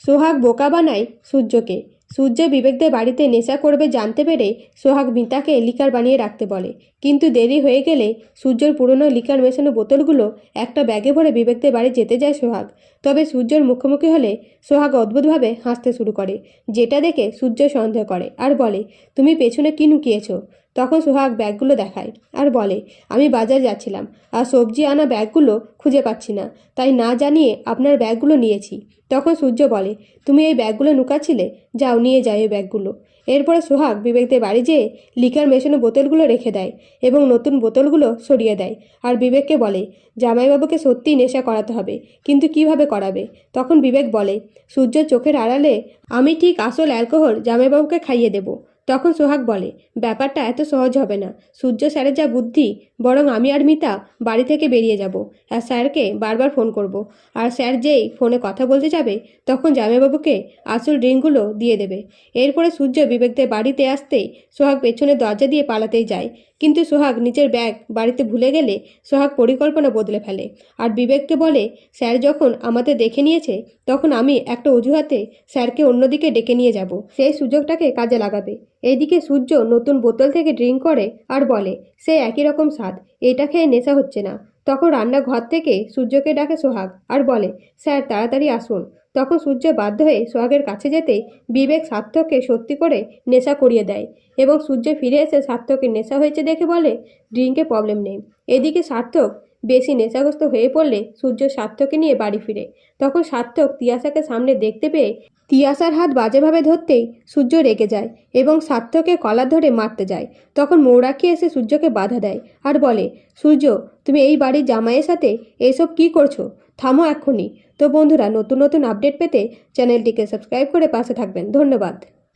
সোহাগ বোকা বানায় সূর্যকে। সূর্য বিবেকদের বাড়িতে নেশা করবে জানতে পেরে সোহাগ মিতাকে লিকার বানিয়ে রাখতে বলে, কিন্তু দেরি হয়ে গেলে সূর্যর পুরনো লিকার মেশানো বোতলগুলো একটা ব্যাগে ভরে বিবেকদের বাড়ি যেতে যায় সোহাগ। তবে সূর্যর মুখোমুখি হলে সোহাগ অদ্ভুতভাবে হাসতে শুরু করে, যেটা দেখে সূর্য সন্দেহ করে আর বলে, তুমি পেছনে কি লুকিয়েছো? তখন সোহাগ ব্যাগগুলো দেখায় আর বলে, আমি বাজার যাচ্ছিলাম আর সবজি আনা ব্যাগগুলো খুঁজে পাচ্ছি না, তাই না জানিয়ে আপনার ব্যাগগুলো নিয়েছি। তখন সূর্য বলে, তুমি এই ব্যাগগুলো লুকাচ্ছিলে, যাও নিয়ে যাও এই ব্যাগগুলো। এরপরে সোহাগ বিবেকদের বাড়ি যেয়ে লিকার মেশানো বোতলগুলো রেখে দেয় এবং নতুন বোতলগুলো সরিয়ে দেয় আর বিবেককে বলে, জামাইবাবুকে সত্যিই নেশা করাতে হবে, কিন্তু কিভাবে করাবে? তখন বিবেক বলে, সূর্যের চোখের আড়ালে আমি ঠিক আসল অ্যালকোহল জামাইবাবুকে খাইয়ে দেব। তখন সোহাগ বলে, ব্যাপারটা এত সহজ হবে না, সূর্য স্যারের যা বুদ্ধি, বরং আমি আর মিতা বাড়ি থেকে বেরিয়ে যাব আর স্যারকে বারবার ফোন করব, আর স্যার যেই ফোনে কথা বলতে যাবে তখন জামাইবাবুকে আসল ড্রিঙ্কগুলো দিয়ে দেবে। এরপরে সূর্য বিবেকদের বাড়িতে আসতেই সোহাগ পেছনে দরজা দিয়ে পালাতেই যায়, কিন্তু সোহাগ নিজের ব্যাগ বাড়িতে ভুলে গেলে সোহাগ পরিকল্পনা বদলে ফেলে আর বিবেককে বলে, স্যার যখন আমাদের দেখে নিয়েছে তখন আমি একটা অজুহাতে স্যারকে অন্যদিকে ডেকে নিয়ে যাব, সেই সুযোগটাকে কাজে লাগাবে। এইদিকে সূর্য নতুন বোতল থেকে ড্রিঙ্ক করে আর বলে, সে একই রকম স্বাদ, এটা খেয়ে নেশা হচ্ছে না। তখন রান্নাঘর থেকে সূর্যকে ডাকে সোহাগ আর বলে, স্যার তাড়াতাড়ি আসুন। তখন সূর্য বাধ্য হয়ে সোহাগের কাছে যেতেই বিবেক সার্থককে সত্যি করে নেশা করিয়ে দেয় এবং সূর্য ফিরে এসে সার্থকের নেশা হয়েছে দেখে বলে, ড্রিঙ্কে প্রবলেম নেই। এদিকে সার্থক বেশি নেশাগ্রস্ত হয়ে পড়লে সূর্য সার্থককে নিয়ে বাড়ি ফিরে। তখন সার্থক তিয়াশাকে সামনে দেখতে পেয়ে তিয়াশার হাত বাজেভাবে ধরতেই সূর্য রেগে যায় এবং সার্থকে কলার ধরে মারতে যায়। তখন মৌরাক্ষী এসে সূর্যকে বাধা দেয় আর বলে, সূর্য তুমি এই বাড়ির জামাইয়ের সাথে এসব কি করছো? থামো এক্ষুনি। তো বন্ধুরা, নতুন নতুন আপডেট পেতে চ্যানেলটিকে সাবস্ক্রাইব করে পাশে থাকবেন। ধন্যবাদ।